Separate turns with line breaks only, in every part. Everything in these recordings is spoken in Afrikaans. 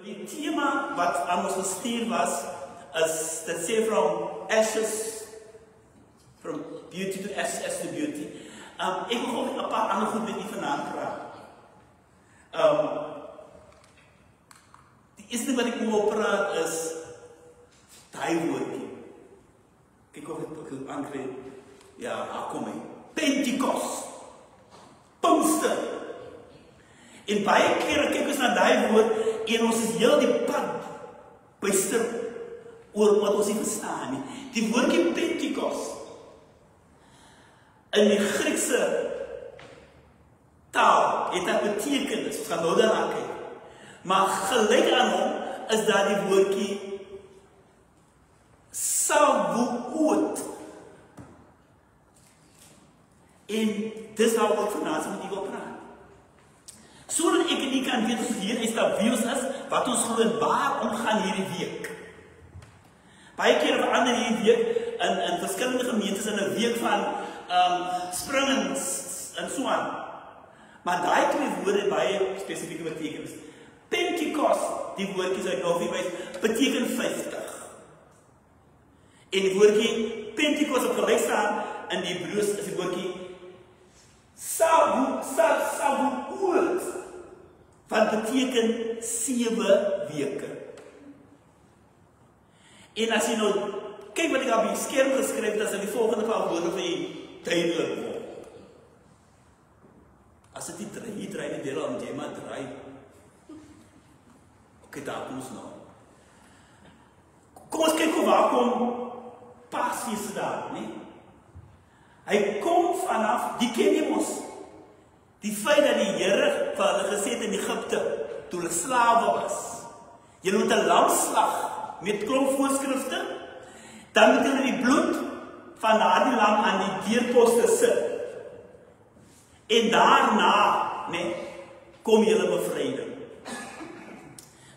die thema wat aan ons gestuur was, is dat sê from ashes, from beauty to ashes, ashes to beauty. Ek wil gewoon 'n paar ander goed met u vanaand praat. Die eerste wat ek wil praat is daai woordjie. Kyk of ek het aangekry. Ja, kom hy. Pentecost. Pinkster. En baie kere kyk ons na daai woord en ons is heel die pad byster oor wat ons nie verstaan nie. Die woordjie Pentecost in die Griekse taal het dat betekenis, ons gaan nou daarna kyk. Maar gelyk aan hom is daar die woordjie Shavuot. En dis nou wat vanaand met u wil praat. Sodat ek en u kan weet ons hier establish is wat ons glo waar omgaan hierdie week. Baie kere verander hierdie week in verskillende gemeentes in 'n week van spring en so aan. Maar daai twee woorde baie spesifieke betekenis. Pentecost, die woordjie wat nou vir wys, beteken 50. En die woordjie Pentecost op gelyk staan in die Hebreëus is die woordjie Shavuot, wat beteken 7 weke. En as jy nou kyk wat ek op die skerm geskryf het, dan die volgende paar woorde vir jy duidelik word. As dit nie draai, hier draai die deel om jy maar draai. Oké, daar kom ons nou. Kom ons kyk hoe waar kom Paasfees daar, nee? Hy kom vanaf, die ken jy mos. Die feit dat die Here vir hulle gesê het in Egipte, toe hulle slawe was, julle moet 'n lam slag met klomp voorskrifte, dan moet julle die bloed van daardie lam aan die deurposte sit. En daarna, nee, kom julle bevryding.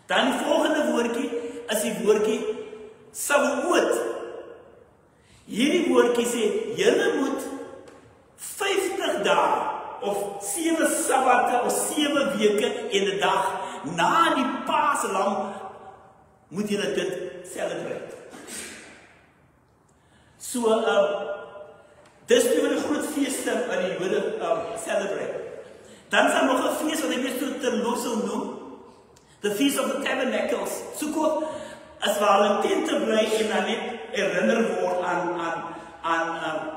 Dan die volgende woordjie is die woordjie Shavuot. Hierdie woordjie sê, julle moet 50 dae of 7 sabbate of 7 weke en 'n dag na die Paaslam moet julle dit celebrate. So, dis die groot feeste wat die Jode celebrate. Dan is daar nog 'n fees wat ek net so terloops sal noem, the Feast of the Tabernacles. Sukkot is waar hulle in tente bly en dan net herinner word aan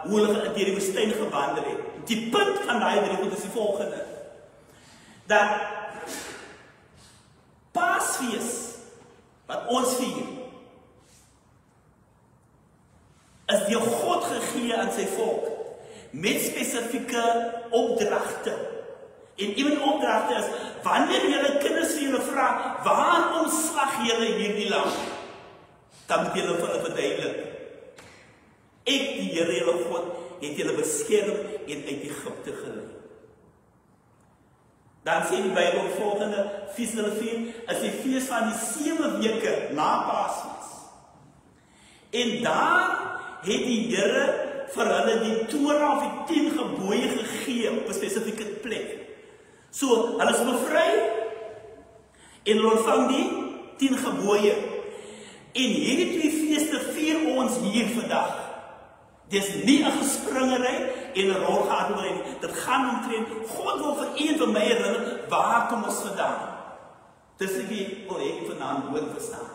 hoe hulle deur die woestyn gewandel het. Die punt van daai drie goed is die volgende. Dat Paasfees wat ons vier is deur God gegee aan sy volk met spesifieke opdragte. En een opdragte is, wanneer julle kinders vir julle vra, waarom slag julle hierdie lam? Dan moet julle vir hulle verduidelik. Ek, die Here julle God, het julle beskerm en uit Egipte gelei. Dan sê die Bybel volgende, fees hulle vier, is die fees van die 7 weke na Paasfees. En daar het die Here vir hulle die Torah of die 10 gebooie gegee op 'n spesifieke plek. So, hulle is bevry en hulle ontvang die 10 gebooie. En hierdie twee feeste vier ons hier vandag. Dis nie 'n gespringery en 'n rolgehardlopery nie. Dit gaan omtrent, God wil vir een van my herinner, waar kom ons vandaan? Dis ek wil hê vanaand hoor verstaan.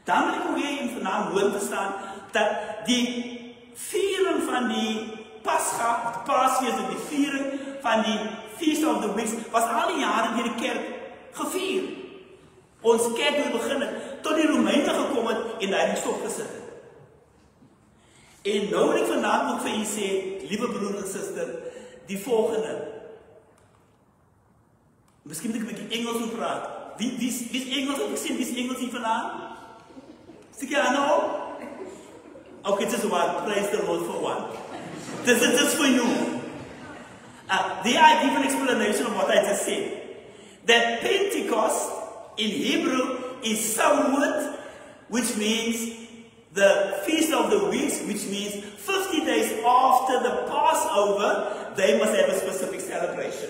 Dan wil ek ook hê vanaand hoor verstaan, dat die viering van die Pascha, die Paasfees en die viering van die Feast of the Weeks, was al die jare deur die kerk gevier. Ons kerk het begin tot die Romeine gekom het en daar nie stopgesit het. En nou wil ek vanavond ook vir u sê, liewe broer en suster, die volgende. Miskien moet ek 'n bietjie Engels moet praat. Wie is Engels? Ek sien wie is Engels hier vanavond? Sê jy nou? Okay, just one. Praise the Lord for one. This is just for you. There I give an explanation of what I just said. That Pentecost in Hebrew is Shavuot, which means the Feast of the Weeks, which means 50 days after the Passover, they must have a specific celebration.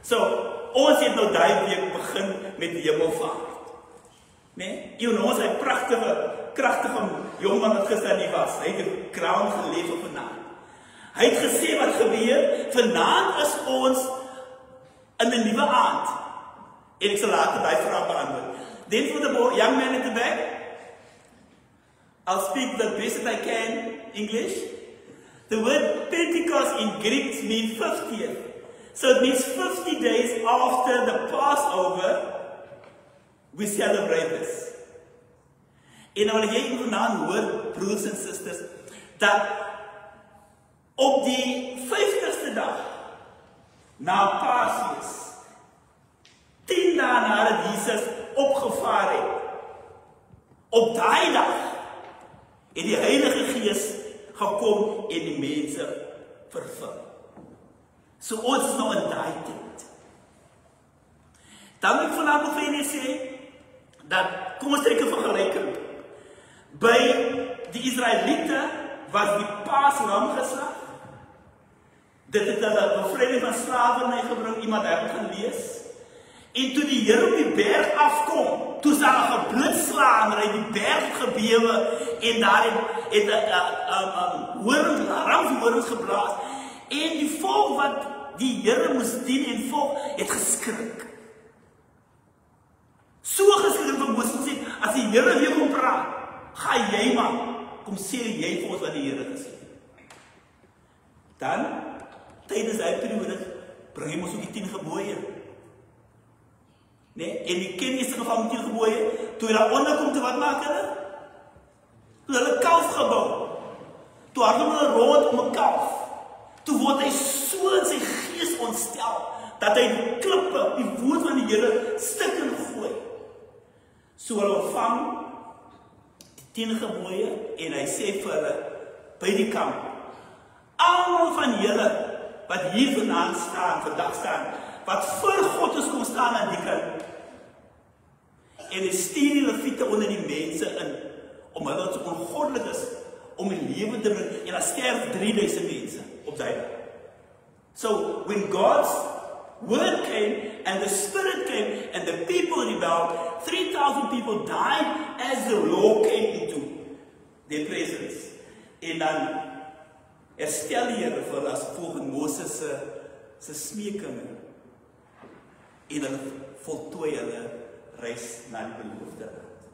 So, ons het nou daai week begin met hemelvaart. Nee, ons hy kragtige jongman wat gister nie was. Hy het 'n crown geleef op vanaand. Hy het gesê wat gebeur, vanaand is ons in 'n nuwe aand. En ek sal later daai vraag beantwoord. Then for the young man at the back, I'll speak the best that I can English. The word Pentecost in Greek means 50th. So it means 50 days after the Passover, we celebrate this. En nou wil jy vanaand hoor, broers en susters, dat op die 50ste dag na Paasfees, 10 dae nadat Jesus opgevaar het, op daai dag het die Heilige Gees gekom en die mense vervul. So ons is nou in daai tyd. Dan wil ek vanavond vir julle sê, dat, kom ons trek 'n vergelyking. By die Israeliete was die Paaslam geslag. Dit het hulle bevryding van slawerny gebring, iemand het gaan lees. En toe die Here op die berg afkom, toe sal hy geblitslaan, hy die berg gebewe, en daar het ramshoorns geblaas. En die volk wat die Here moes dien en volk, het geskrik. So geskrik van Moses sê, as die Here weer kom praat, ga jy man, kom sê jy vir ons wat die Here gesê. Dan, tydens hy periode, bring hy ons ook die 10 gebooie. Nee, en die kennis van die 10 gebooie, toe hy daar onderkom te wat maak hulle? Toe hulle kalf gebou. Toe hardom hulle rond om 'n kalf. Toe word hy so in sy gees ontstel, dat hy die klippe, die woord van die Here stukken gooi. So hulle ontvang die 10 gebooie, en hy sê vir hulle, by die kamp, almal van julle, wat hier vanaand staan, vandag staan, wat voor God is kom staan aan die kant, en hy stuur die leviete onder die mense in, om hulle wat so ongoddelik is, om die lewe te bring, en dan sterf 3000 mense op die dag. So, when God's word came, and the Spirit came, and the people rebelled, 3,000 people died as the law came into their presence. En dan herstel die Here vir as volgens Moses se smeekinge, en hulle voltooi hulle reis na die beloofde land.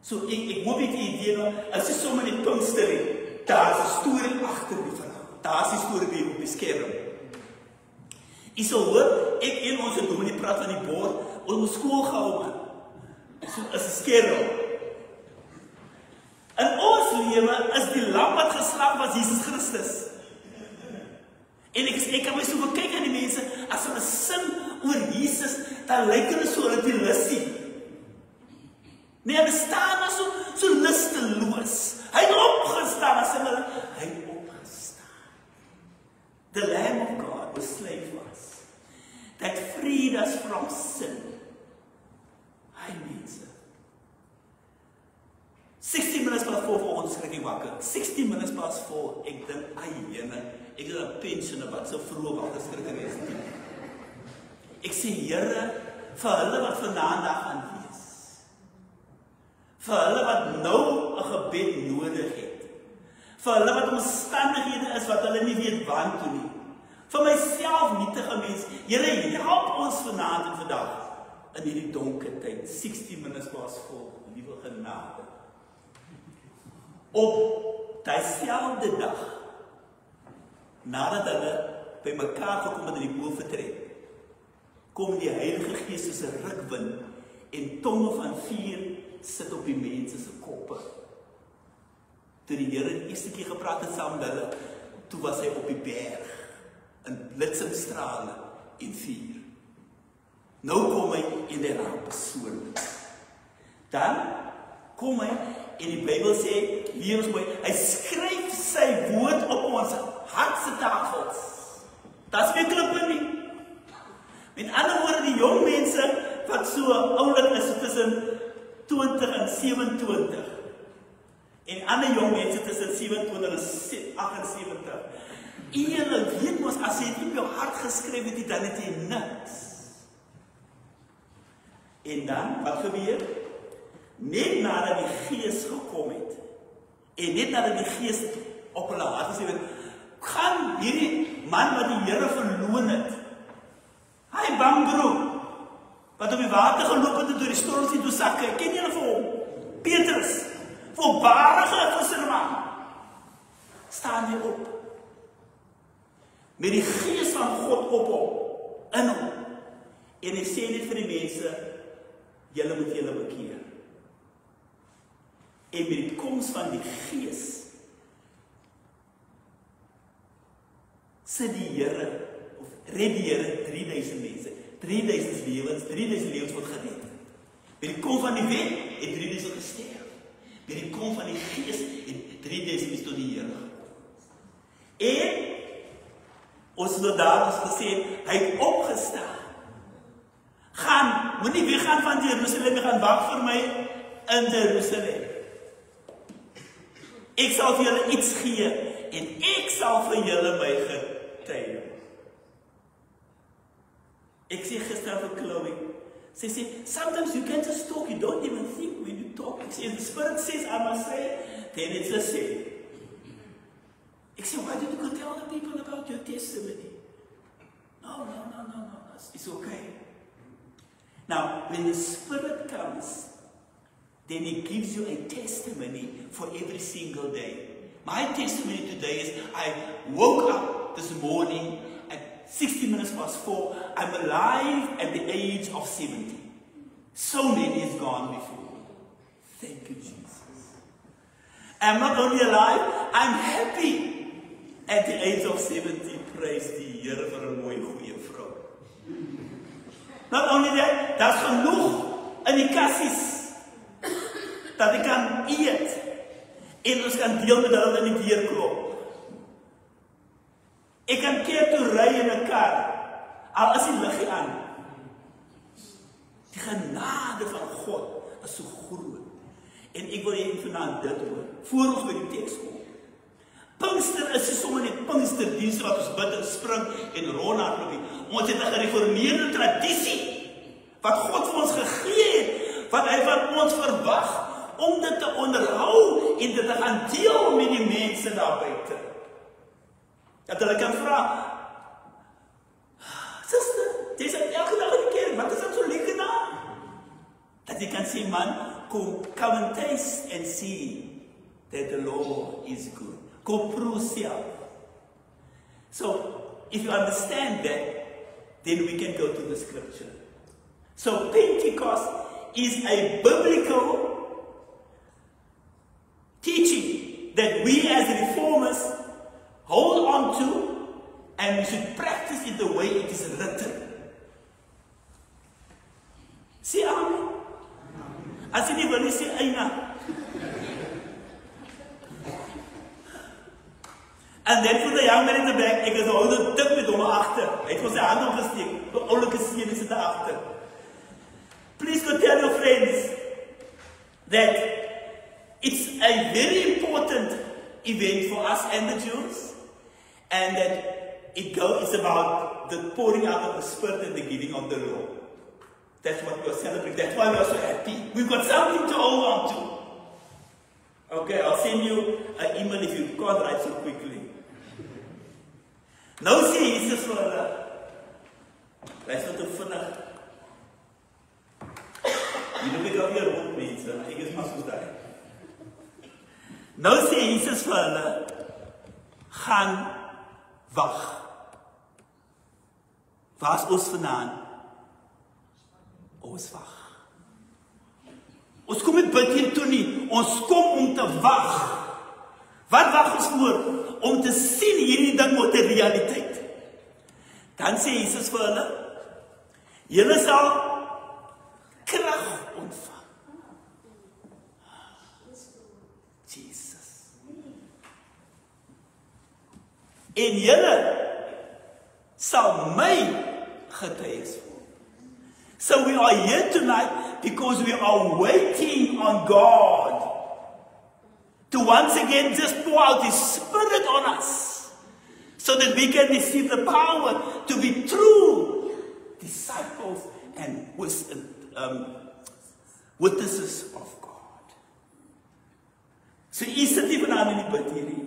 So ek hoop jy die idee nou, as jy sommer die Pinkster het, daar is 'n storie agter die verhaal. Daar is die storie by op die skerm. Jy sal hoor, ek en ons dominee praat van die bord, ons skool gehou man. So is 'n skerm. In ons lewe is die lam wat geslag was Jesus Christus. En ek kan my so kyk aan die mense, as hulle sing oor Jesus, dan lyk hulle so dat die lusie. Nee, hulle staan maar so lusteloos. Hy het opgestaan, as hulle, hy het opgestaan. The Lamb of God was slain for us, that freed us from sin. Hy mense. 60 minutes past 4 vir ons skrik ek wakker. 60 minutes past 4, ek dink, ai jene, ek is 'n pensioner wat so vroeg wakker skrik en is. Ek sê, Here, vir hulle wat vanaand daar gaan wees, vir hulle wat nou 'n gebed nodig het, vir hulle wat omstandighede is wat hulle nie weet waantoe nie, vir myself nietige mens, Here, help ons vanaand en vandag in hierdie donker tyd, 60 minutes past 4, liewe genade. Op dieselfde dag, nadat hulle by mekaar gekom het in die boventrek, kom die Heilige Gees soos 'n rukwind en tonge van vuur sit op die mense se koppe. Toe die Here die eerste keer gepraat het saam met hulle, toe was hy op die berg, in bliksemstrale en vuur. Nou kom hy en hy raak persoonlik. Dan kom hy, en die Bybel sê, hier is mooi, hy skryf sy woord op ons hartse tafels. Dat is weer klippe nie. Met ander woorde, die jong mense, wat so oulik is, tussen 20 en 27. En ander jong mense tussen 27 en 78. En julle weet mos, as jy dit op jou hart geskryf het, dan het jy niks. En dan, wat gebeur? Net nadat die Gees gekom het, en net nadat die Gees op hulle hart gesê het, gaan hierdie man wat die Here verloon het, hy bankroep, wat op die water geloop het en door die storm sien toe sakke, ken julle vir hom? Petrus, voorbarige visserman, staan hy op, met die Gees van God op hom, in hom, en hy sê net vir die mense, julle moet julle bekeer. En met die koms van die Gees, sit die Here, of red die Here 3000 mense, 3000 lewens word gered. Met die kom van die wet, het 3000 gesterf. Met die kom van die Gees, het 3000 mense tot die Here gekom. En, ons soldaat het gesê, hy het opgestaan. Gaan, moet nie weggaan van Jerusalem, gaan wag vir my in Jerusalem. Ek sal vir julle iets gee, en ek sal vir julle my getuig. Ek sê gister vir Chloe, sy sê, sometimes you can just talk, you don't even think when you talk. Ek sê, the Spirit says, I must say, then it's a say. Ek sê, why did you go tell the people about your testimony? No, it's okay. Now, when the Spirit comes, then He gives you a testimony for every single day. My testimony today is, I woke up this morning at 60 minutes past 4. I'm alive at the age of 70. So many is gone before. Thank you, Jesus. I'm not only alive, I'm happy at the age of 70. Praise die Here vir 'n mooi goeie vrou. Not only that, daar's genoeg in die kassies dat ek kan eet en ons kan deel met hulle in die deurklop. Ek kan keer toe ry in 'n kar, al is die liggie aan. Die genade van God is so groot. En ek wil hê vanaand dit hoor, voor ons by die teks kom. Pinkster is nie sommer net Pinksterdienste wat ons bid en spring en rondhardloop nie. Ons het 'n gereformeerde tradisie wat God vir ons gegee het, wat hy van ons verwag om dit te onderhou en dit te gaan deel met die mense daar buite. Dat hulle kan vra, suster, jy sê elke dag in die kerk, wat is dat so lekker daar? Dat jy kan sê, man, come and taste and see that the Lord is good. Go prove self. So, if you understand that, then we can go to the scripture. So, Pentecost is a biblical teaching that we as reformers hold on to, and we should practice it the way it is written. See, amen? As jy nie wil sê, eina. And then for the young man in the back, ek is al die dik met hom agter. Hy het vir sy hand opgesteek. Die oulike seun is daar agter. Please go tell your friends that it's a very important event for us and the Jews, and that it's about the pouring out of the Spirit and the giving of the law. That's what we are celebrating. That's why we are so happy. We've got something to hold on to. Okay, I'll send you an email if you can't write so quickly. Nou sê Jesus vir hulle, luister te vinnig. Jy moet ek al weer rond mense, ek is maar soos daai. Nou sê Jesus vir hulle, gaan wag. Waar is ons vandaan? Ons wag. Ons kom nie bid hier toe nie, ons kom om te wag. Wat wag ons voor? Om te sien hierdie ding word 'n realiteit. Dan sê Jesus vir hulle, julle sal krag ontvang. Jesus. En julle sal my getuies word. So we are here tonight because we are waiting on God to once again just pour out His Spirit on us, so that we can receive the power to be true disciples and witnesses of God. So u sit nie vanavond in die bid hier nie.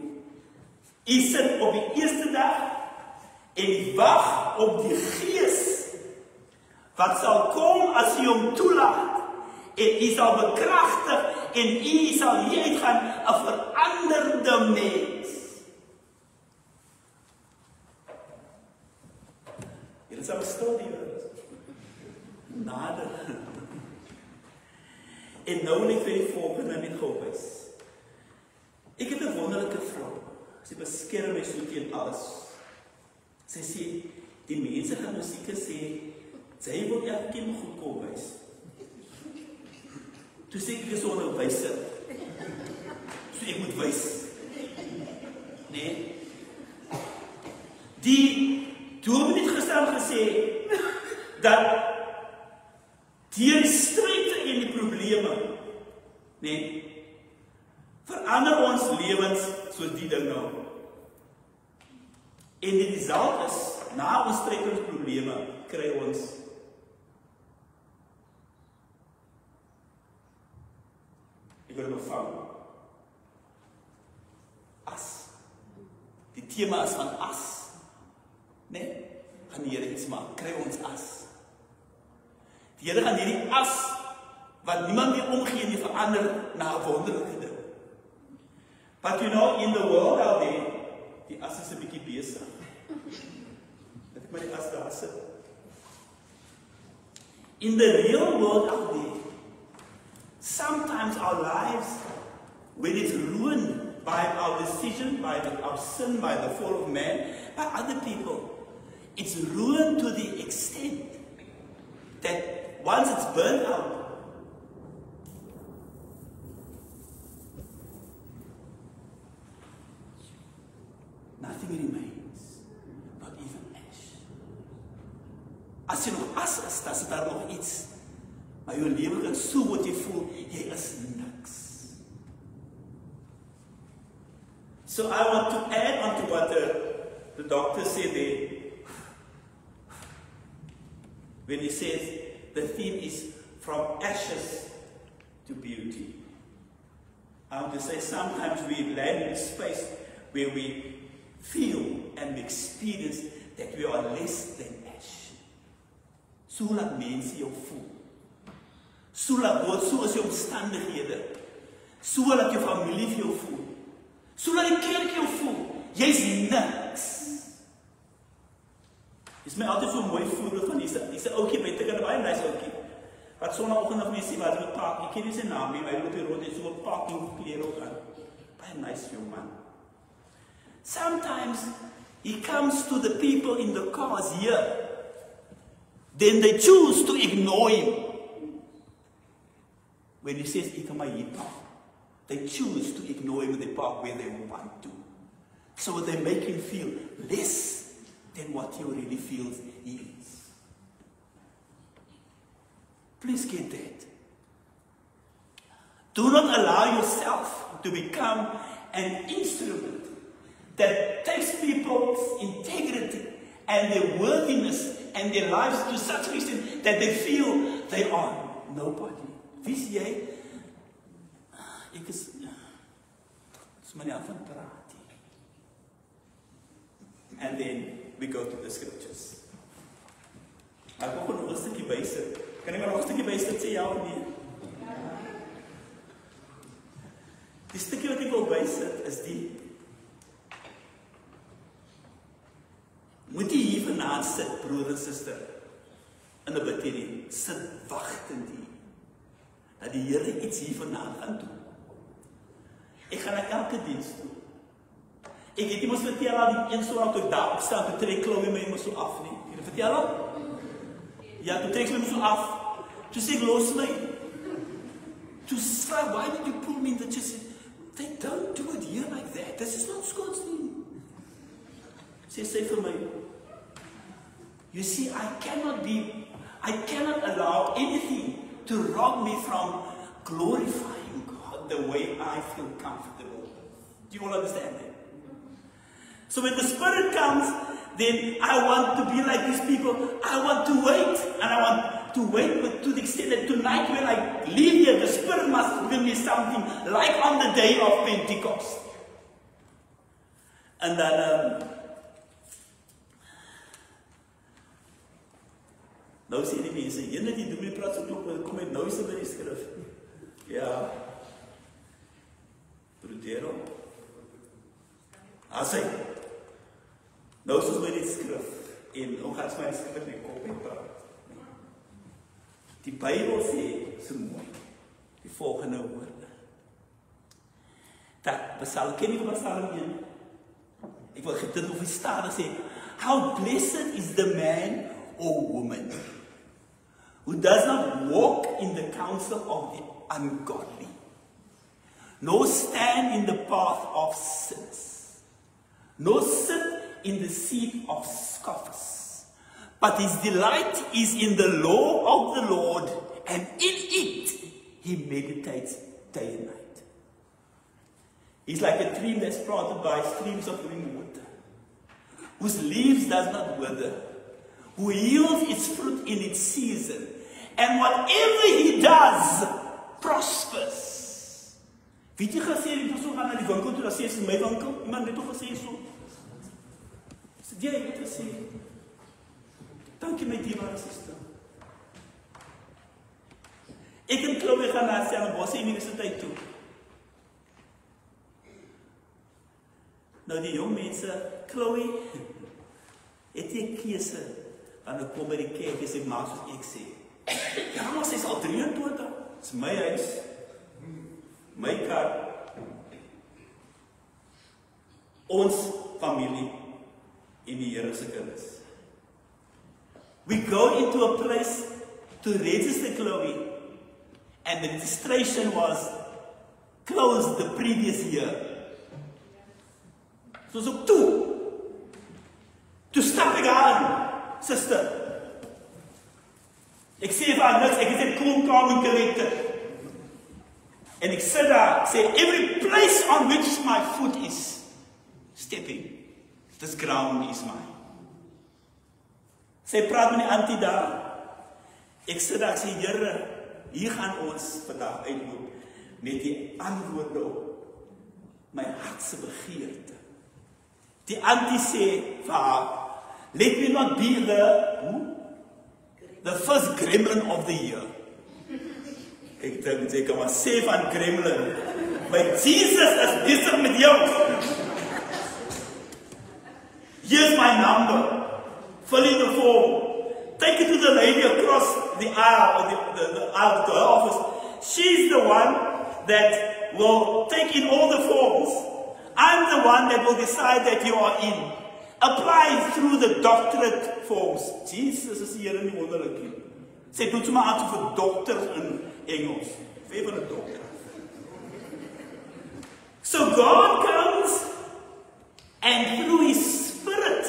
U sit op die eerste dag en wag op die Gees wat sal kom as u hom toelaat en u sal bekragtig en u sal hier uitgaan 'n veranderde mens. Julle sal stil hier. Nader. En nou net vir die volgende net gou wys. Ek het 'n wonderlike vrou. Sy beskerm my so teen alles. Sy sê, die mense gaan nou seker sê, sy wil elkeen goed kom wys. Toe sê ek is onderwyser. So ek moet wys. Nee. Die dominee het gister gesê dat die stryd en die probleme, nee, verander ons lewens soos die ding nou. En die result is, na ons stryd en ons probleme, kry ons ek wil nou vang as. Die thema is van as. Nee, gaan die Here iets maak, kry ons as. Die Here gaan hierdie as, wat niemand meer omgee nie, verander na 'n wonderlike ding. But you know, in the world out there, die as is 'n bietjie besig. Dat ek maar die as daar sit. In the real world out there, sometimes our lives, when it's ruined by our decision, by our sin, by the fall of man, by other people, it's ruined to the extent that once it's burned out, nothing remains, not even ash. As jy nog as is, dan is daar nog iets. Maar jou lewe kan so wat jy voel, jy is niks. So I want to add on to what the doctor said there. When he says the theme is from ashes to beauty. I want to say sometimes we land in a space where we feel and we experience that we are less than ash. So laat mense jou voel. So laat God, so is jou omstandighede. So laat jou familie vir jou voel. So laat die kerk jou voel. Jy's niks. Is my altyd so mooi voorbeeld van hier's 'n ouetjie by Tikker, baie nice ouetjie. Wat sonnagoggend of mense wat wil park. Ek ken nie sy naam nie, maar hy loop hier rond en so 'n parking klere ook aan. Baie nice jong man. Sometimes he comes to the people in the cars here. Then they choose to ignore him. When he says, "Ek my hier park," they choose to ignore him when they park where they want to. So they make him feel less than what he really feels he is. Please get that. Do not allow yourself to become an instrument that takes people's integrity and their worthiness and their lives to such an extent that they feel they are nobody. Wie is jy? Ek is maar nie af van praat nie. And then we go to the scriptures. Ek wil nog 'n stukkie bysit. Kan ek maar nog 'n stukkie bysit sê ja of nee? Die stukkie wat ek wil bysit is die moet jy hier vanaand sit, broer en suster, in 'n bidtjie, sit wagtend hier, dat die Here iets hier vanaand gaan doen. Ek gaan na elke diens toe. Ek het nie mos vertel al die een so toe daar opstaan, toe trek Chloe my mos so af nie. Jy vertel al? Ja, toe trek my so af. Toe sê ek, los my. Toe sê, why did you pull me in the chest? They don't do it here like that. This is not God's thing. Say vir my, you see, I cannot allow anything to rob me from glorifying God the way I feel comfortable. Do you all understand that? So when the Spirit comes, then I want to be like these people. I want to wait, and I want to wait to the extent that tonight when I leave here, the Spirit must give me something like on the day of Pentecost. En dan, nou sê die mense, jylle die dominee praat so klop, kom uit nou is by die skrif. Ja, broedero. As hy, nou is ons by die skrif, en hoe gaat my skrif in die kop en praat. Die Bybel sê, so mooi, die volgende woorde. Dat, Psalm, ken jy wat Psalm 1? Ek wil dit op die stadig sê, how blessed is the man or woman who does not walk in the counsel of the ungodly, nor stand in the path of sinners, nor sit in the seat of scoffers, but his delight is in the law of the Lord, and in it he meditates day and night. He's like a tree that's planted by streams of living water, whose leaves does not wither, who yields its fruit in its season, and whatever he does prospers. Weet jy gesê, die persoon gaan na die winkel toe, dat sê is my winkel, iemand het toch gesê so. Sê, jy het gesê, dankie my dierbare sister. Ek en Chloe gaan na Stellenbosch Universiteit toe. Nou die jong mense, Chloe, het jy keuse, en ek kom by die kerk, en sê, maar soos ek sê, ja, maar sy is al 23, het is my huis, my kar, ons familie, en die Here se kinders. We go into a place to register Chloe, and the registration was closed the previous year. So ook toe stap ek aan, sister. Ek sê vir haar niks, ek het 'n klomp karakter. En ek sê daar, sê, every place on which my foot is stepping, this ground is mine. Sy praat met die auntie daar. Ek sê daar, sê, Here, hier gaan ons vandag uitloop met die antwoorde op my hartse begeerte. Die auntie sê vir haar, let me not be the first gremlin of the year. Ek dink jy kan maar sê van gremlin, maar Jesus is besig met jou. Here's my number. Fill in the form. Take it to the lady across the aisle, the aisle to her office. She's the one that will take in all the forms. I'm the one that will decide that you are in. Apply through the doctorate forms. Jesus is hier in die wonderlikie. Sê, doet ze maar aan voor dokters in Engels. Even een dokter. So God comes and through His Spirit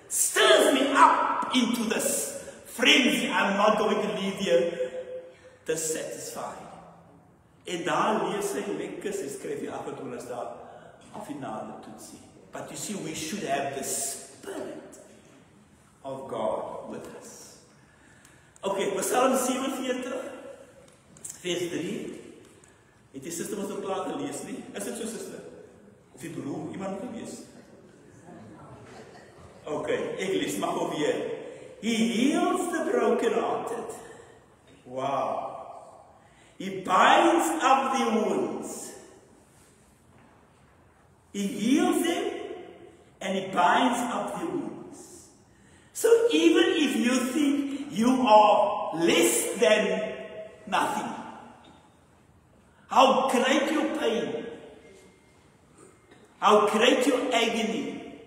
stirs me up into this frenzy. I'm not going to leave here dissatisfied. En daar lees hy lekker, sy skryf die agtertoelis daar. Finale toetsie. But you see, we should have the Spirit of God with us. Okay, Psalm 47, vers 3. Het die sister ons ook klaar gelees nie? Is dit so, sister? Of die broer, iemand gelees? Okay, ek lees maar gou weer. He heals the brokenhearted. Wow. He binds up the wounds. He heals them and He binds up the wounds. So even if you think you are less than nothing, how great your pain, how great your agony,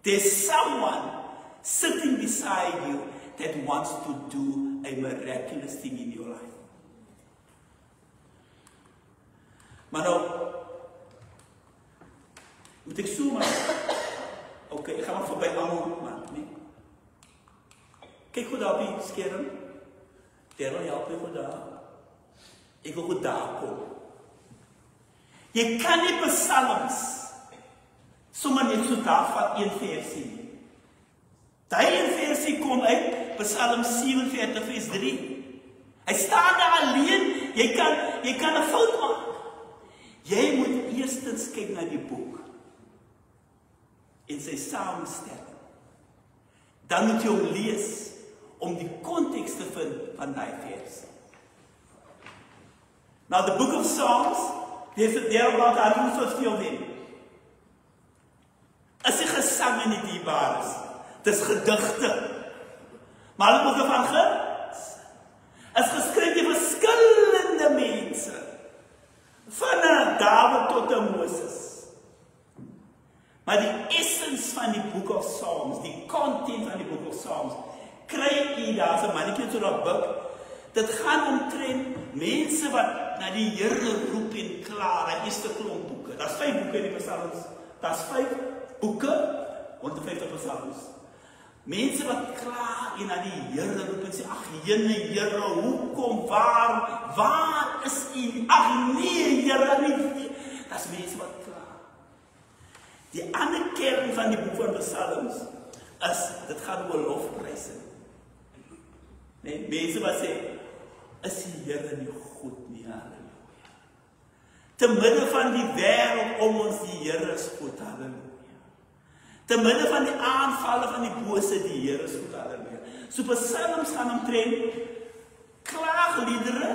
there's someone sitting beside you that wants to do a miraculous thing in your life. Maar nou, moet ek so maar, okay, ek gaan maar voorbij allemaal man, nee. Kijk goed daar op die scherm, Terwijl help my goed daar, ek wil goed daar kom. Jy kan nie psalms, sommer net so daar van een versie nie. Die een versie kom uit, Psalm 47 vers 3. Hy staan daar alleen, jy kan 'n fout maak. Jy moet eerstens kyk na die boek en sy samestelling. Dan moet jy hom lees om die konteks te vind van daai vers. Now the book of Psalms, there are about 150 of them. Is die gesang in die diebaar is. Dis gedigte. Maar hulle boeke van is geskryf deur verskillende mense. Van Dawid tot Moses. Maar die essence van die boek of Psalms, die content van die boek of Psalms, kry jy daar as 'n mannetjie so op boek. Dit gaan omtrent mense wat na die Here roep en kla, die eerste klomp boeke. Daar's 5 boeke in die Psalms. Daar's 5 boeke, 150 Psalms. Mense wat kla en na die Here roep en sê, ag Here, hoekom, waar is U? Ag nee, Here, nie. Dis mense wat kla. Die ander kern van die boek van Psalms is, dit gaan oor lofprysing. Nee, mense wat sê, is die Here nie goed nie, halleluja. Te midde van die wêreld om ons, die Here is goed, halleluja. Te midde van die aanvalle van die bose, die Here is goed, halleluja. So Psalms gaan omtrent klaagliedere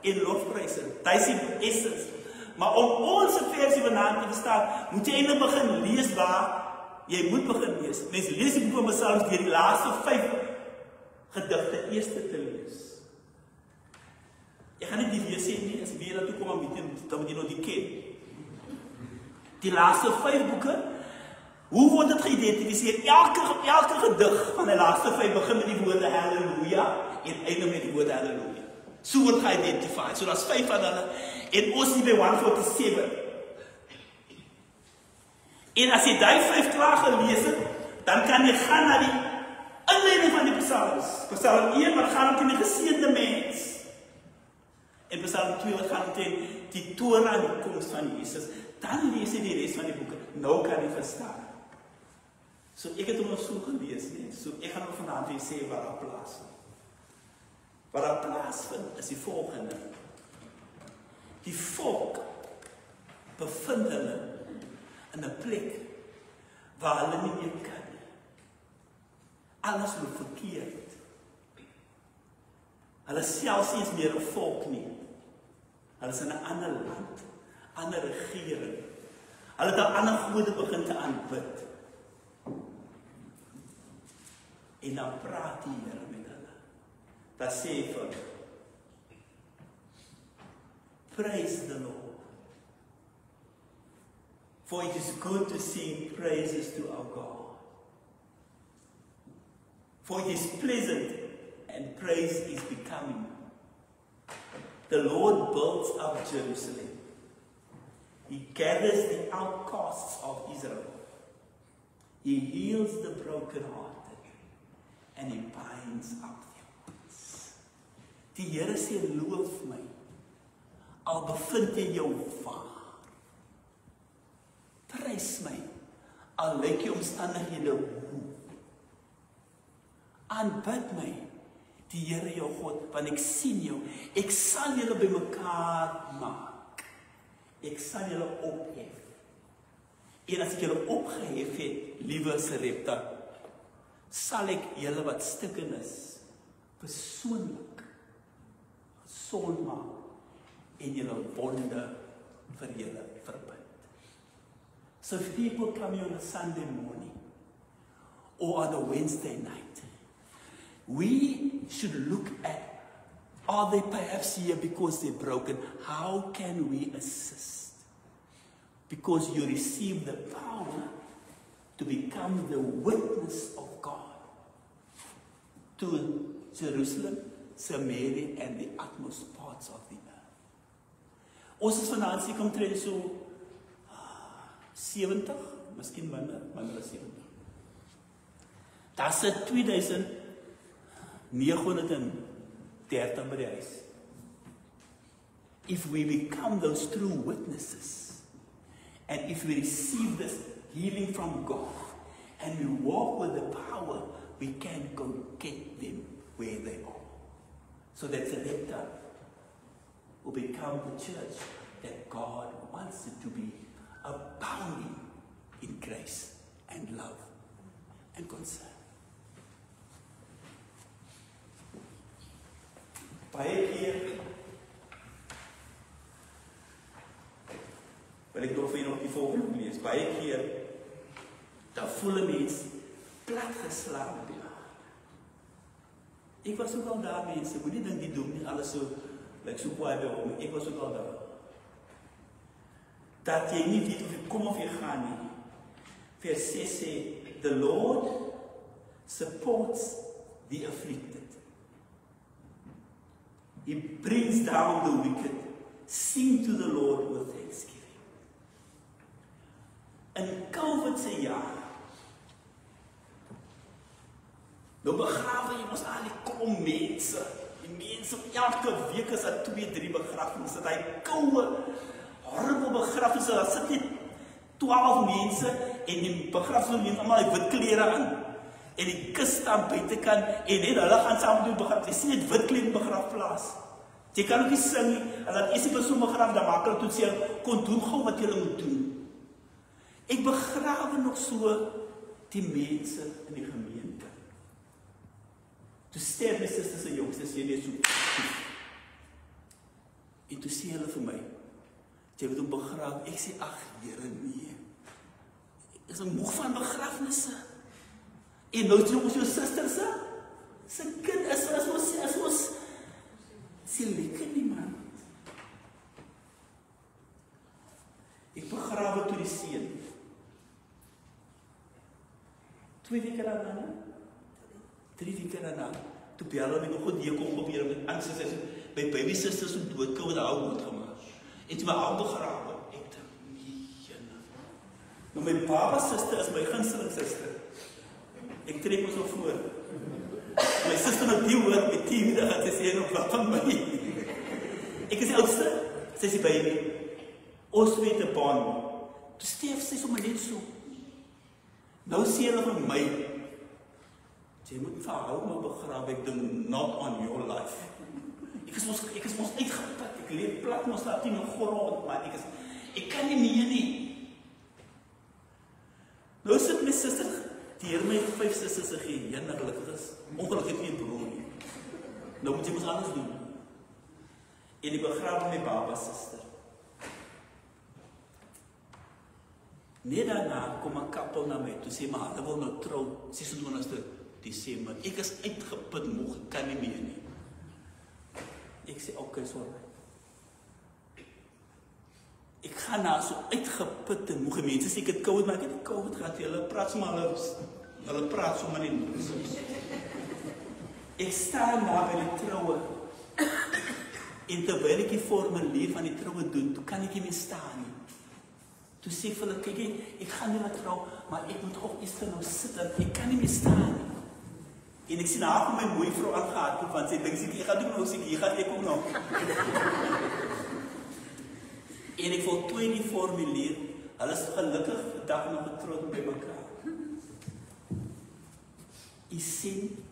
en lofprysing. Dit is die essence. Maar om ons versie vanaand te verstaan, moet jy eintlik begin lees waar jy moet begin lees. Mense lees die boek van Psalms deur die laaste 5 gedigte eers te lees. Jy gaan nie die lees nie, as weer toe kom dan moet jy nog die ken. Die laaste 5 boeke, hoe word dit geïdentifiseer? Elke gedig van die laaste 5 begin met die woorde halleluja en eindig met die woorde halleluja. So word geïdentifiseer. So daar's 5 van hulle en ons is by 147. En as jy die 5 klaar gelees het, dan kan jy gaan na die inleiding van die Psalms. Psalm 1 wat gaan om die geseënde mens. En Psalm 2 wat gaan om die Torah en die koms van Jesus. Dan lees jy die res van die boeke. Nou kan jy verstaan. So ek het hom nog so gelees, nee. So ek gaan nog vanaand vir sê waar daar plaasvind. Waar daar plaasvind is die volgende. Die volk bevind hulle in 'n plek waar hulle nie meer kan nie. Alles loop verkeerd. Hulle selfs nie eens meer 'n volk nie. Hulle is in 'n ander land, ander regering. Hulle het al ander gode begin te aanbid. En dan praat die Here met hulle. Dat sê hy vir praise the Lord. For it is good to sing praises to our God. For it is pleasant and praise is becoming. The Lord builds up Jerusalem. He gathers the outcasts of Israel. He heals the brokenhearted and he binds up their wounds. Die Here sê loof my, al bevind jy jou waar. Prys my, al lyk jou omstandighede hoe. Aanbid my, die Here jou God, want ek sien jou, ek sal julle bymekaar maak. Ek sal julle ophef. En as ek julle opgehef het, liewe Sarepta, sal ek julle wat stikken is, persoonlik gesond maak en julle wonde vir julle verbind. So if people come here on a Sunday morning or on a Wednesday night, we should look at, are they perhaps here because they're broken? How can we assist? Because you receive the power to become the witness of God to Jerusalem, Samaria, and the utmost parts of the earth. Ons is vanaand seker omtrent so 70, miskien minder as 70. Daar sit 2930 by die huis. If we become those true witnesses, and if we receive this healing from God, and we walk with the power, we can go get them where they are. so that Sarepta will become the church that God wants it to be, abounding in grace and love and concern. Baie keer wil ek nog vir julle die volgende lees. Baie keer dan voel 'n mens platgeslaan op die aarde. Ek was ook al daar, mense, moenie dink die doen nie alles so like so kwaai by hom. Ek was ook al daar. Dat jy nie weet of jy kom of jy gaan nie. Vers 6 sê, the Lord supports the afflicted. He brings down the wicked. Sing to the Lord with thanksgiving. In COVID se jaar, nou begrawe jy ons al die kom mense. Die mense, elke week is daar 2, 3 begrafnisse. Hy koue, horrible begrafnisse, daar sit net 12 mense en die begrafnisse neem allemaal die wit klere aan. En die kus staan buitekant en net hulle gaan saam doen begraf. Jy sien net wit klere in begrafplaas. Jy kan ook nie sing nie. En dan is die persoon begraf, dan maak hulle toe sê, kon doen gou wat jy moet doen. Ek begrawe nog so die mense in die gemeente. Toe sterf my susters en jongste sê net so. En toe sê hulle vir my, jy moet hom begrawe. Ek sê, ag Here, nee. Ek is moeg van begrafnisse. En nou sê ons jou susters, sy kind is ons sê lekker nie, man. Ek begrawe toe die seun. 2 weke daarna, 3 weke daarna, toe bel hulle my nog goed, hier kom probeer met angst, sy sê, my baby sisters om doodkou, wat hou goed gemaakt. En toe my hou begrawe, ek dink, nee, nou my baba sister is my gunsteling sister. Ek trek my so voor. My sister nog die woord met 10 dagen, sy sê, nog wat van my. Ek is die oudste, sy sê baby, ons weet een baan. Toe Steef sy sommer net so. Nou sê hulle van my, jy moet vir hou maar begrawe, ek dink, not on your life. Ek is ons uitgeput, ek leef plat, ons laat nie nog grond, maar ek kan nie meer nie. Nou sit my sister, die Heer my 5 sisters gegee, en gelukkig is, ongelukkig het nie broer nie. Nou moet jy ons anders doen. En die begrawe my baba sister. Net daarna kom 'n kappel na my toe sê, maar hulle wil nou trou 26 Desember. Ek is uitgeput, moeg, ek kan nie meer nie. Ek sê, okay, sorry. Ek gaan nou so uitgeput en moeg, mense sê ek het COVID, maar ek het COVID gehad, hulle praat sommer nie. Ek staan daar by die troue, en terwyl ek die formulier van die troue doen, toe kan ek nie meer staan nie. Toe sê ek vir hulle, kyk, ek gaan nie wat trou, maar ek moet ook iets nou sit, en ek kan nie meer staan nie. En ek sien haar van my mooi vrou aangehaad, want sy dink, ek gaan doen nou, ek kom nou. En ek voltooi die formulier, hulle is gelukkig vandag nog getroud by mekaar. Jy sien,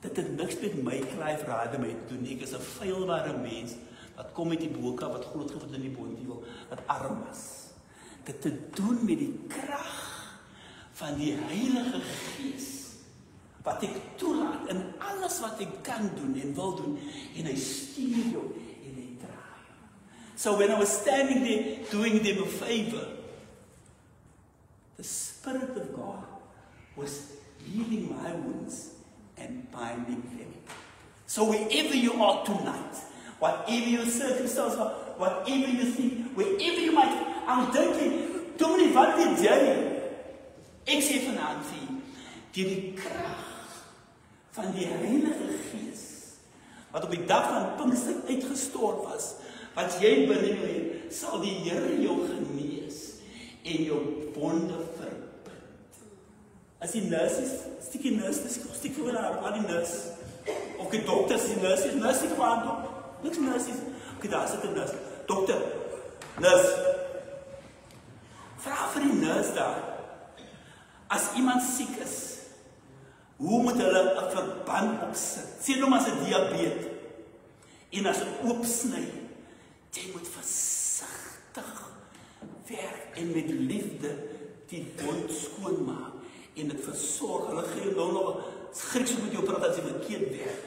dat het niks met my Clive Rademacher te doen, ek is 'n feilbare mens, wat kom met die boka, wat groot geword in die boontiewel, wat arm was. Dit te doen met die krag van die Heilige Gees, wat ek toelaat in alles wat ek kan doen en wil doen, en hy stuur jou en hy draai jou. So when I was standing there doing them a favor, the Spirit of God was healing my wounds and binding them. So wherever you are tonight, whatever your circumstances are, whatever you think, wherever you might, I'm thinking, Dominee, wat dit jy? Ek sê vanaand vir jy, die krag van die Heilige Gees, wat op die dag van Pinkster uitgestort was, wat jy binne jou het, sal die Here jou genees en jou wonde verbind. As die nurses, stiek die nurses, stiek vir haar, waar die nurses, of die dokters, die nurses stiek vir haar, niks nurses, ok, daar sit die nurse, dokter, nurse, vraag vir die nurse daar, as iemand siek is, hoe moet hulle 'n verband opsit? Sê nou maar as 'n diabetes. En as dit oopsny, jy moet versigtig werk en met liefde die wond skoonmaak en dit versorg. Hulle gee nou nog Grieks met jou praat as jy verkeerd werk.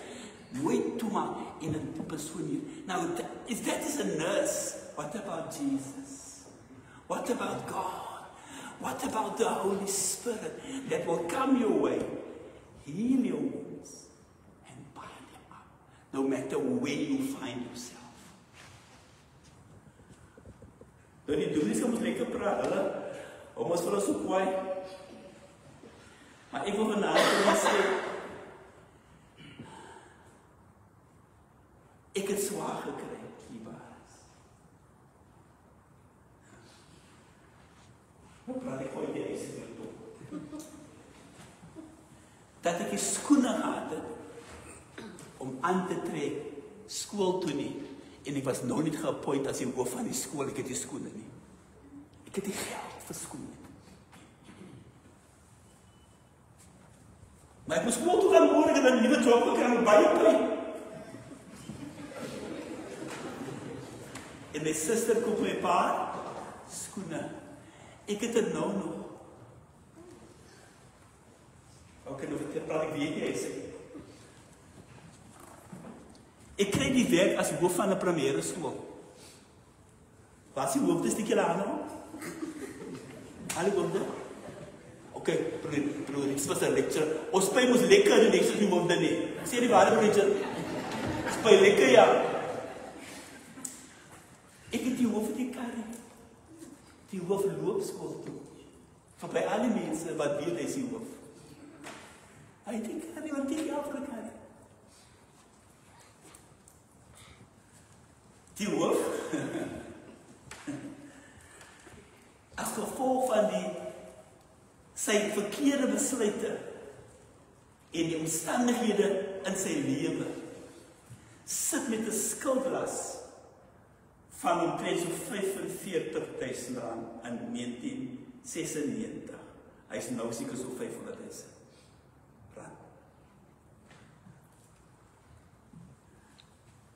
Nooit toemaak en 'n persoon hier. Now, if that is a nurse, what about Jesus? What about God? What about the Holy Spirit that will come your way, heal your wounds, and bind them up, no matter where you find yourself? Nou die doelies kan ons lekker praat, hulle, om ons vir ons so kwaai. Maar ek wil vanavond vir ons sê, ek het zwaar gekry, die baas. Hoe praat ek gooi die eise weer toe? Dat ek die skoene gehad het, om aan te trek, skool toe nie. En ek was nou niet geappoint as die hoof van die skool, ek het die skoene nie. Ek het die geld vir skoene. Maar ek moes skool toe gaan morgen en 'n nuwe job gekry met baie pyn. En my suster koop my paar skoene. Ek het dit nou nog. Ok, nou praat ek weer jy sê. Ek kry die werk as hoof van 'n primêre skool. Wat is die hoofde stukkie daar nou? Alle hoofde? Ok, broer, dit was 'n lecture. Ons spy moes lekker in die lecture nie hoofde nie. Sê die waarde broer. Spy lekker ja. Ek het die hoof die karre. Die hoof loopskool toe. Van by al die mense wat weet hy is die hoof. Hy het die karre, wat die afgekarre. Die hoof, as gevolg van sy verkeerde besluite en die omstandighede in sy lewe, sit met 'n skuldlas van omtrent so R45.000 in 1996. Hy is nou seker so R500.000.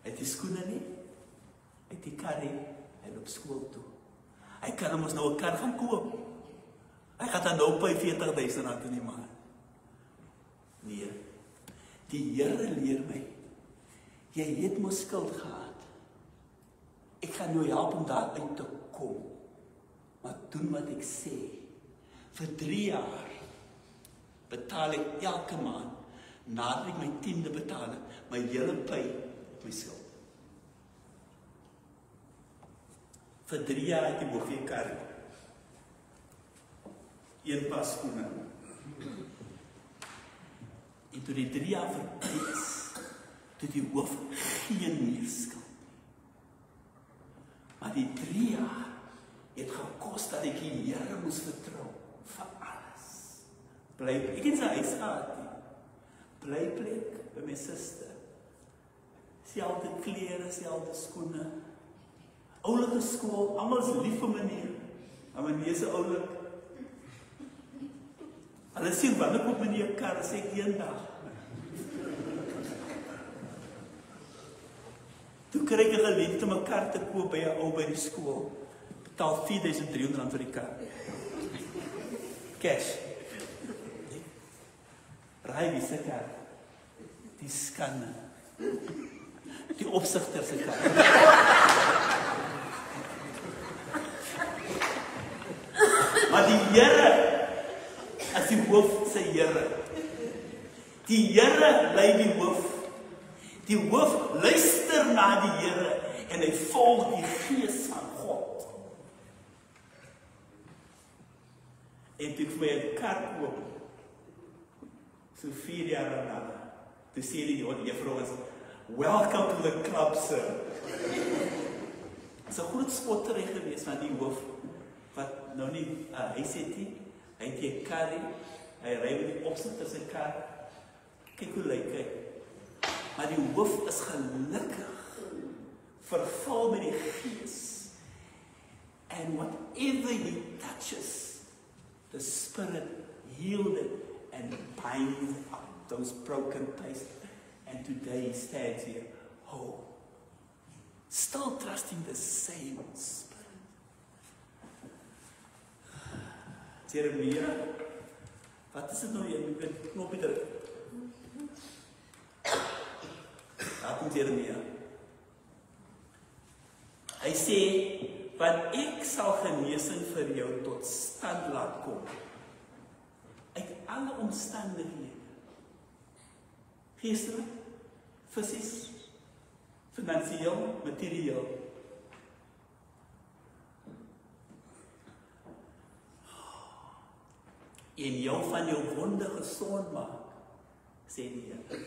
Hy het die skoene nie, hy het die karre, hy loop skool toe. Hy kan ons nou 'n kar gaan koop. Hy gaat dan nou by R40.000 in die maand. Nee, die Here leer my, jy het mos skuld gehad. Ek gaan jou help om daar uit te kom. Maar doen wat ek sê. Vir 3 jaar betaal ek elke maand, nadat ek my 10de betaal het, my hele pay op my skuld. Vir 3 jaar het ek boefie karre. 1 paar skoene. En toe die 3 jaar verby is, toe die hoof geen meer skuld. Maar die 3 jaar het gekos dat ek die Here moes vertrou vir alles. Bly, ek het sy huis gehad nie. Bly plek by my suster. Selfde klere, selfde skoene. Oulike skool, almal is lief vir meneer. Maar meneer is oulik. Hulle sê, wanneer koop meneer kar, sê ek eendag. Toe kry ek 'n geleentheid om 'n kar te koop by 'n ou by die skool. Betaal R4.300 vir die kar. Cash. Raai wie se kar? Die skanne. Die opsigter se kar. Maar die Here as die hoof sy Here. Die Here lei die hoof. Die hoof luister na die Here en hy volg die gees van God. En toe ek vir my 'n kar koop, so 4 jaar daarna, toe sê die juffrou is, welcome to the club, sir. Dit is 'n groot spottery geweest van die hoof, wat nou nie, hy sê nie, hy het die karre, hy ry met die opsigter sy kar, kyk hoe lyk hy. Maar die hoof is gelukkig, vervul met die gees. And whatever he touches, the Spirit healed it and binds up those broken places. And today he stands here whole Still trusting the same Spirit. Jeremia, wat is dit nou? Jy moet knopie druk. Daar kom Jeremia. Hy sê, want ek sal genesing vir jou tot stand laat kom. Uit alle omstandighede. Geestelik, fisies, finansieel, materieel. En jou van jou wonde gesond maak, sê die Here.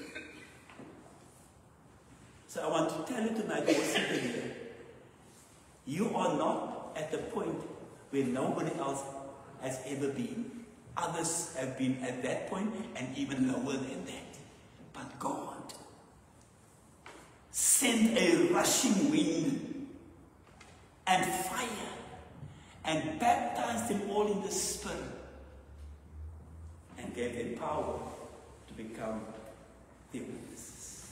So I want to tell you tonight, you're sitting here. You are not at the point where nobody else has ever been. Others have been at that point and even lower than that. But God sent a rushing wind and fire and baptized them all in the Spirit and gave them power to become the witnesses.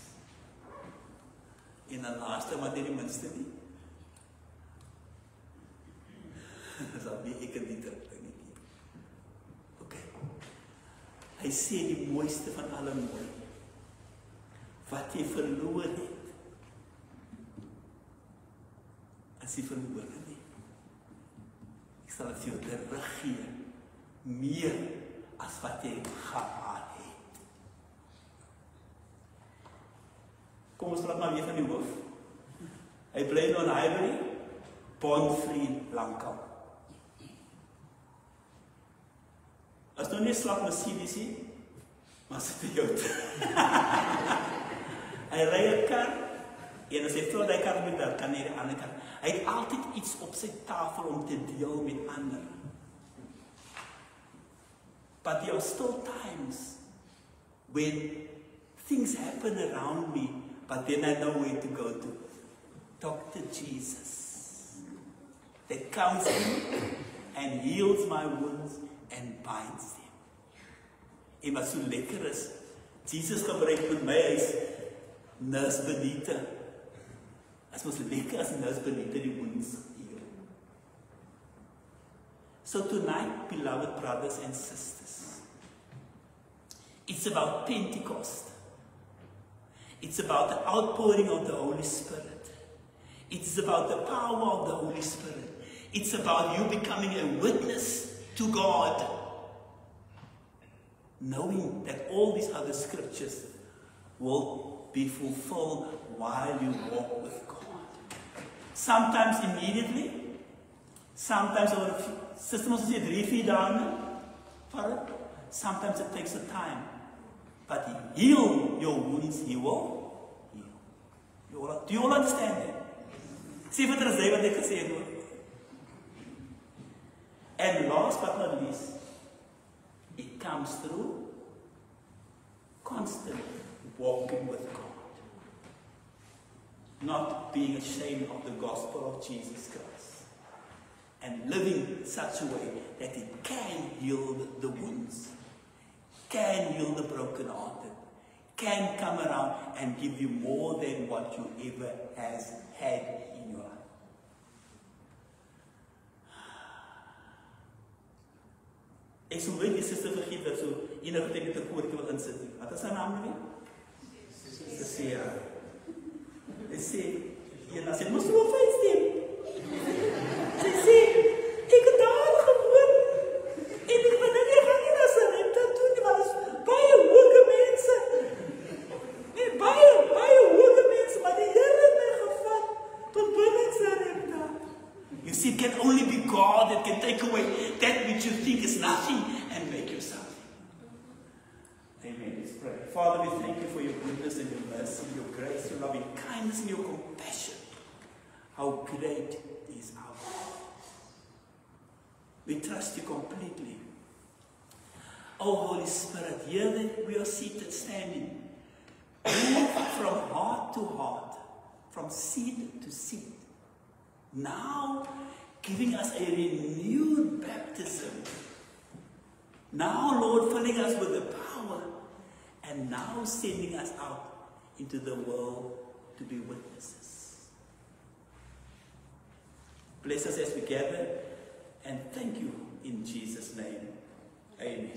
In the last time, wat het die minste nie? Sal nie ek in die drukking nie. Ok. Hy sê die mooiste van alle mooi. Wat jy verloor het, as jy verloor het nie. Ek sal het vir jou teruggee, meer as wat jy gehad het. Kom ons praat maar weer van die hoof. Hy bly nou in Highbury, bondvry lankal. As nou nie slag Mercedes nie, maar sit hy uit. Hy ry 'n kar, en as hy vloot die kar met daar, kan hy die ander kant. Hy het altyd iets op sy tafel om te deel met ander. But there are still times when things happen around me, but then I know where to go to. Talk to Jesus. That comes in and heals my wounds and binds them. En wat so lekker is, Jesus gebruik met my as nurse Benita. As mos lekker as nurse Benita die wounds heal. So tonight, beloved brothers and sisters, it's about Pentecost. It's about the outpouring of the Holy Spirit. It's about the power of the Holy Spirit. It's about you becoming a witness to God, knowing that all these other scriptures will be fulfilled while you walk with God. Sometimes immediately, sometimes over a few, systems say 3-4 days, sometimes it takes a time. But He heal your wounds, He will heal. Do you all understand that? See what I say. And last but not least, it comes through constant walking with God. Not being ashamed of the gospel of Jesus Christ. And living in such a way that it can heal the wounds, can heal the brokenhearted, can come around and give you more than what you ever has had in your life. Ek sou weet die sister vergeet dat so enige tyd met 'n koortjie wil insit. Wat is haar naam nie? Cecilia. Sy sê, "Ja, sy moet so fyn stem." Sy sê, "Ek het daar gewoon en ek wil net nie gaan na Sarepta toe nie, maar is baie hoë mense. Nee, baie hoë mense, maar die Here het my gevat tot binne Sarepta." You see, it can only be God that can take away that which you think is nothing and make you something. Amen. Let's pray. Father, we thank you for your goodness and your mercy, your grace, your loving kindness and your compassion. How great is our God. We trust you completely. Oh, Holy Spirit, here that we are seated, standing, move from heart to heart, from seat to seat. Now giving us a renewed baptism. Now, Lord, filling us with the power, and now sending us out into the world to be witnesses. Bless us as we gather, and thank you in Jesus' name. Amen.